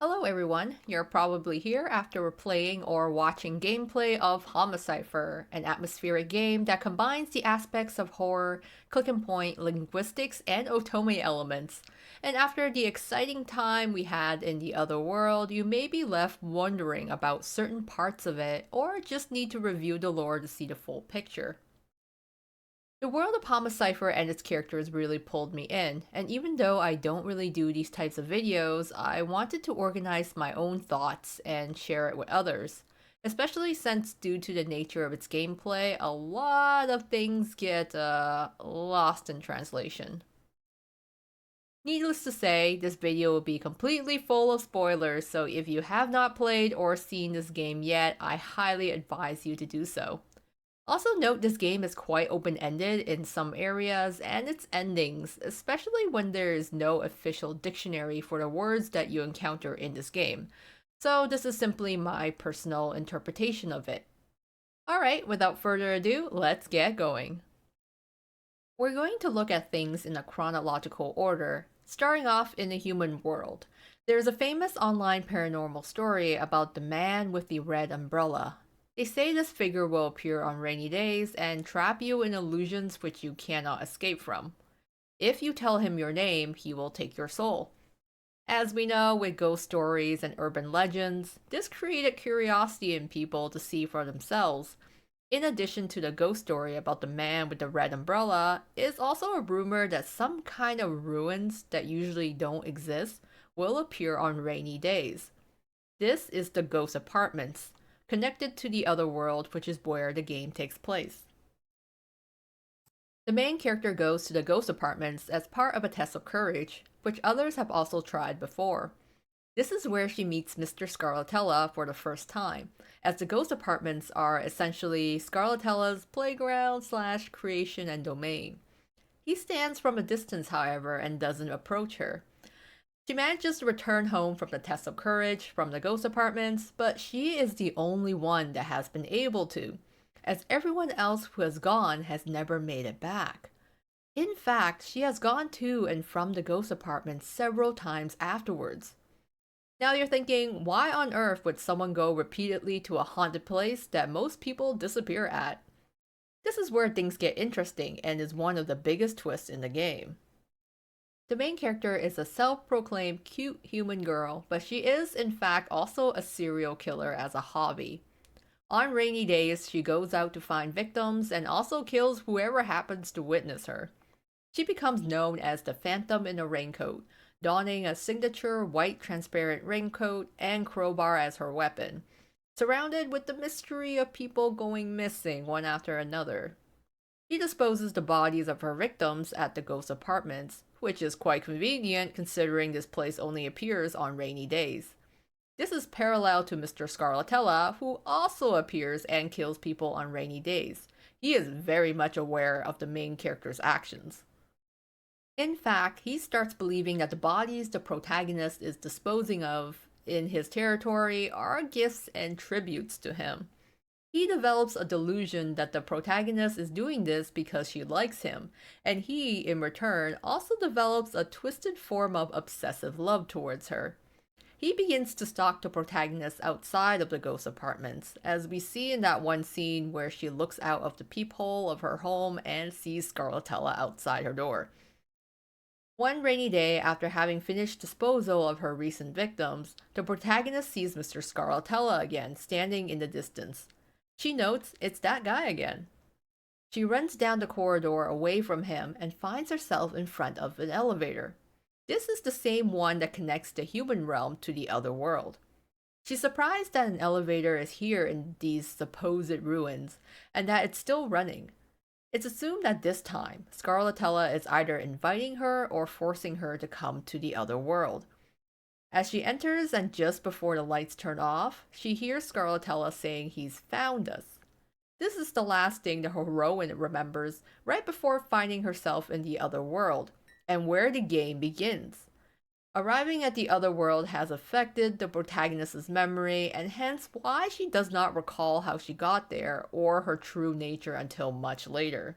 Hello everyone, you're probably here after playing or watching gameplay of Homicipher, an atmospheric game that combines the aspects of horror, click and point, linguistics, and otome elements. And after the exciting time we had in the other world, you may be left wondering about certain parts of it, or just need to review the lore to see the full picture. The world of Homicipher and its characters really pulled me in, and even though I don't really do these types of videos, I wanted to organize my own thoughts and share it with others. Especially since, due to the nature of its gameplay, a lot of things get lost in translation. Needless to say, this video will be completely full of spoilers, so if you have not played or seen this game yet, I highly advise you to do so. Also note this game is quite open-ended in some areas and its endings, especially when there is no official dictionary for the words that you encounter in this game. So this is simply my personal interpretation of it. Alright, without further ado, let's get going. We're going to look at things in a chronological order, starting off in the human world. There's a famous online paranormal story about the man with the red umbrella. They say this figure will appear on rainy days and trap you in illusions which you cannot escape from. If you tell him your name, he will take your soul. As we know with ghost stories and urban legends, this created curiosity in people to see for themselves. In addition to the ghost story about the man with the red umbrella, is also a rumor that some kind of ruins that usually don't exist will appear on rainy days. This is the ghost apartments, connected to the other world, which is where the game takes place. The main character goes to the ghost apartments as part of a test of courage, which others have also tried before. This is where she meets Mr. Scarletella for the first time, as the ghost apartments are essentially Scarletella's playground slash creation and domain. He stands from a distance, however, and doesn't approach her. She manages to return home from the test of courage from the ghost apartments, but she is the only one that has been able to, as everyone else who has gone has never made it back. In fact, she has gone to and from the ghost apartment several times afterwards. Now you're thinking, why on earth would someone go repeatedly to a haunted place that most people disappear at? This is where things get interesting and is one of the biggest twists in the game. The main character is a self-proclaimed cute human girl, but she is in fact also a serial killer as a hobby. On rainy days, she goes out to find victims and also kills whoever happens to witness her. She becomes known as the Phantom in a Raincoat, donning a signature white transparent raincoat and crowbar as her weapon, surrounded with the mystery of people going missing one after another. She disposes the bodies of her victims at the ghost apartments, which is quite convenient considering this place only appears on rainy days. This is parallel to Mr. Scarletella, who also appears and kills people on rainy days. He is very much aware of the main character's actions. In fact, he starts believing that the bodies the protagonist is disposing of in his territory are gifts and tributes to him. He develops a delusion that the protagonist is doing this because she likes him, and he, in return, also develops a twisted form of obsessive love towards her. He begins to stalk the protagonist outside of the ghost apartments, as we see in that one scene where she looks out of the peephole of her home and sees Scarletella outside her door. One rainy day, after having finished disposal of her recent victims, the protagonist sees Mr. Scarletella again, standing in the distance. She notes it's that guy again. She runs down the corridor away from him and finds herself in front of an elevator. This is the same one that connects the human realm to the other world. She's surprised that an elevator is here in these supposed ruins, and that it's still running. It's assumed that this time, Scarletella is either inviting her or forcing her to come to the other world. As she enters and just before the lights turn off, she hears Scarletella saying he's found us. This is the last thing the heroine remembers right before finding herself in the other world, and where the game begins. Arriving at the other world has affected the protagonist's memory, and hence why she does not recall how she got there or her true nature until much later.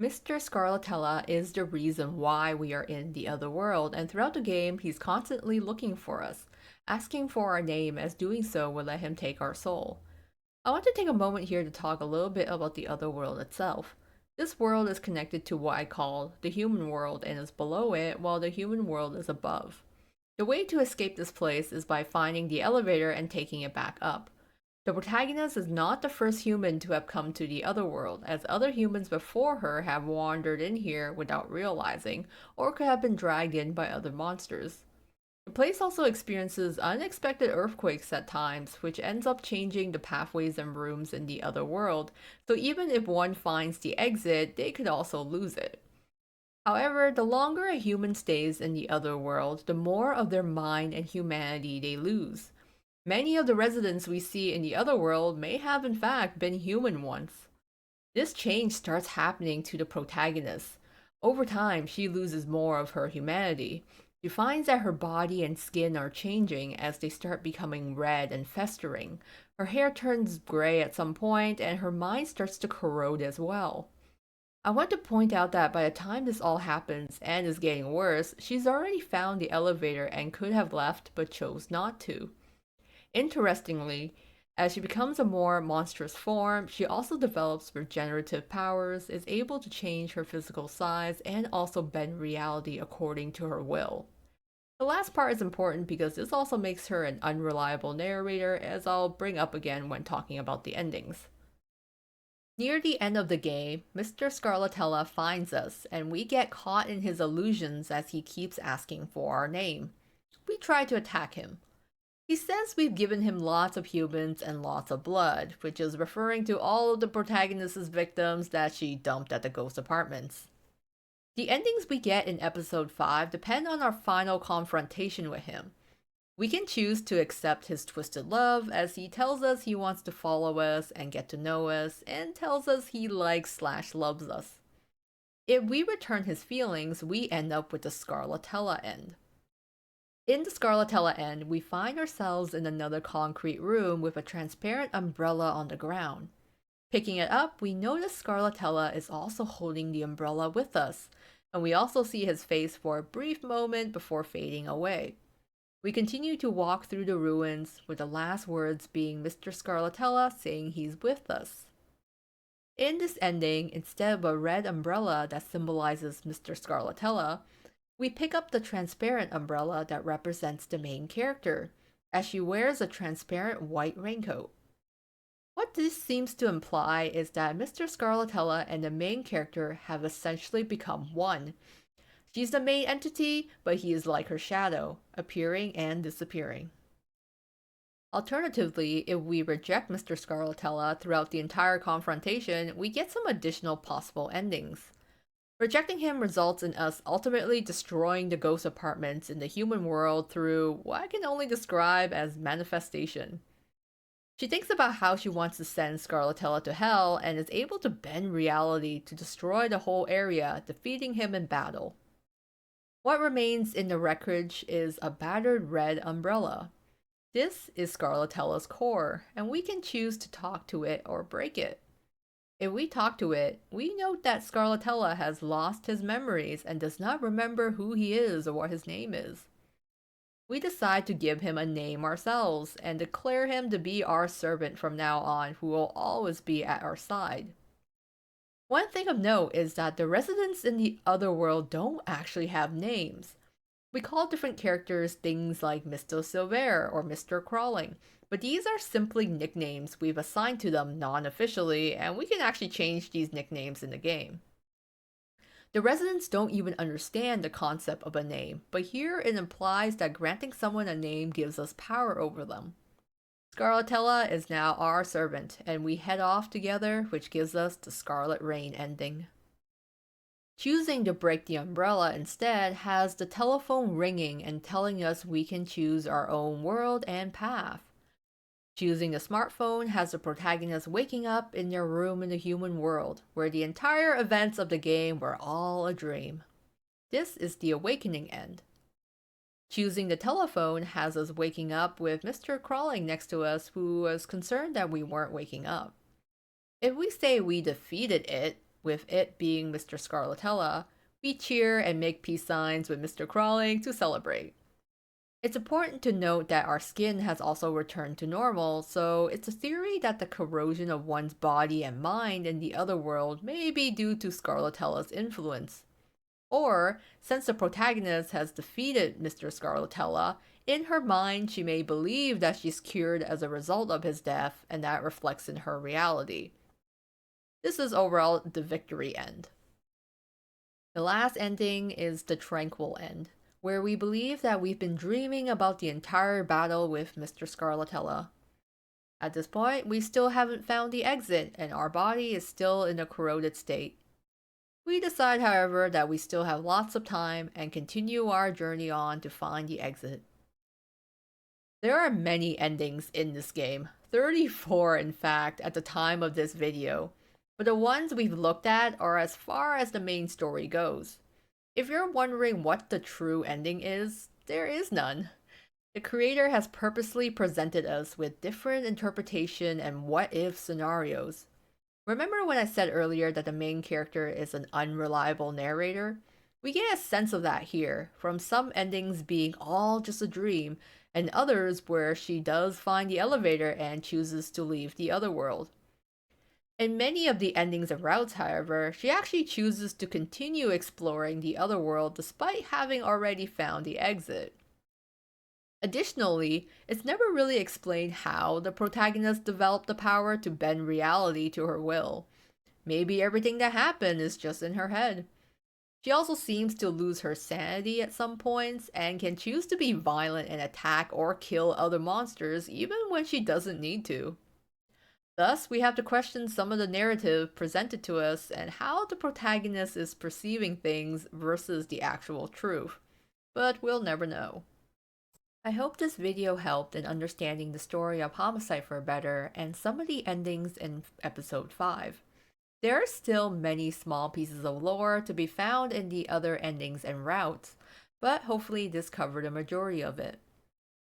Mr. Scarletella is the reason why we are in the other world, and throughout the game, he's constantly looking for us, asking for our name, as doing so will let him take our soul. I want to take a moment here to talk a little bit about the other world itself. This world is connected to what I call the human world and is below it, while the human world is above. The way to escape this place is by finding the elevator and taking it back up. The protagonist is not the first human to have come to the other world, as other humans before her have wandered in here without realizing, or could have been dragged in by other monsters. The place also experiences unexpected earthquakes at times, which ends up changing the pathways and rooms in the other world, so even if one finds the exit, they could also lose it. However, the longer a human stays in the other world, the more of their mind and humanity they lose. Many of the residents we see in the other world may have in fact been human once. This change starts happening to the protagonist. Over time, she loses more of her humanity. She finds that her body and skin are changing as they start becoming red and festering. Her hair turns gray at some point, and her mind starts to corrode as well. I want to point out that by the time this all happens and is getting worse, she's already found the elevator and could have left but chose not to. Interestingly, as she becomes a more monstrous form, she also develops regenerative powers, is able to change her physical size, and also bend reality according to her will. The last part is important because this also makes her an unreliable narrator, as I'll bring up again when talking about the endings. Near the end of the game, Mr. Scarletella finds us, and we get caught in his illusions as he keeps asking for our name. We try to attack him. He says we've given him lots of humans and lots of blood, which is referring to all of the protagonist's victims that she dumped at the ghost apartments. The endings we get in episode 5 depend on our final confrontation with him. We can choose to accept his twisted love as he tells us he wants to follow us and get to know us and tells us he likes/loves us. If we return his feelings, we end up with the Scarletella end. In the Scarletella end, we find ourselves in another concrete room with a transparent umbrella on the ground. Picking it up, we notice Scarletella is also holding the umbrella with us, and we also see his face for a brief moment before fading away. We continue to walk through the ruins, with the last words being Mr. Scarletella saying he's with us. In this ending, instead of a red umbrella that symbolizes Mr. Scarletella, we pick up the transparent umbrella that represents the main character, as she wears a transparent white raincoat. What this seems to imply is that Mr. Scarletella and the main character have essentially become one. She's the main entity, but he is like her shadow, appearing and disappearing. Alternatively, if we reject Mr. Scarletella throughout the entire confrontation, we get some additional possible endings. Rejecting him results in us ultimately destroying the ghost apartments in the human world through what I can only describe as manifestation. She thinks about how she wants to send Scarletella to hell and is able to bend reality to destroy the whole area, defeating him in battle. What remains in the wreckage is a battered red umbrella. This is Scarletella's core, and we can choose to talk to it or break it. If we talk to it, we note that Scarletella has lost his memories and does not remember who he is or what his name is. We decide to give him a name ourselves and declare him to be our servant from now on, who will always be at our side. One thing of note is that the residents in the other world don't actually have names. We call different characters things like Mr. or mr.crawling, but these are simply nicknames we've assigned to them non-officially, and we can actually change these nicknames in the game. The residents don't even understand the concept of a name, but here it implies that granting someone a name gives us power over them. Scarletella is now our servant, and we head off together, which gives us the Scarlet Rain ending. Choosing to break the umbrella instead has the telephone ringing and telling us we can choose our own world and path. Choosing the smartphone has the protagonist waking up in their room in the human world, where the entire events of the game were all a dream. This is the awakening end. Choosing the telephone has us waking up with Mr. Crawling next to us, who was concerned that we weren't waking up. If we say we defeated it, with it being Mr. Scarletella, we cheer and make peace signs with Mr. Crawling to celebrate. It's important to note that our skin has also returned to normal, so it's a theory that the corrosion of one's body and mind in the other world may be due to Scarletella's influence. Or, since the protagonist has defeated Mr. Scarletella, in her mind she may believe that she's cured as a result of his death, and that reflects in her reality. This is overall the victory end. The last ending is the tranquil end, where we believe that we've been dreaming about the entire battle with Mr. Scarletella. At this point, we still haven't found the exit, and our body is still in a corroded state. We decide, however, that we still have lots of time and continue our journey on to find the exit. There are many endings in this game, 34 in fact at the time of this video, but the ones we've looked at are as far as the main story goes. If you're wondering what the true ending is, there is none. The creator has purposely presented us with different interpretation and what-if scenarios. Remember when I said earlier that the main character is an unreliable narrator? We get a sense of that here, from some endings being all just a dream, and others where she does find the elevator and chooses to leave the other world. In many of the endings of routes, however, she actually chooses to continue exploring the other world despite having already found the exit. Additionally, it's never really explained how the protagonist developed the power to bend reality to her will. Maybe everything that happened is just in her head. She also seems to lose her sanity at some points and can choose to be violent and attack or kill other monsters even when she doesn't need to. Thus, we have to question some of the narrative presented to us and how the protagonist is perceiving things versus the actual truth. But we'll never know. I hope this video helped in understanding the story of Homicipher better and some of the endings in episode 5. There are still many small pieces of lore to be found in the other endings and routes, but hopefully this covered a majority of it.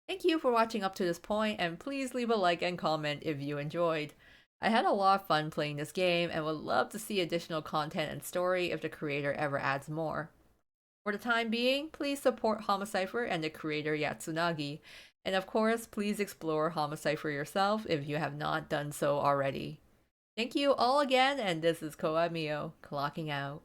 Thank you for watching up to this point, and please leave a like and comment if you enjoyed. I had a lot of fun playing this game and would love to see additional content and story if the creator ever adds more. For the time being, please support Homicipher and the creator Yatsunagi, and of course, please explore Homicipher yourself if you have not done so already. Thank you all again, and this is Koa Mio, clocking out.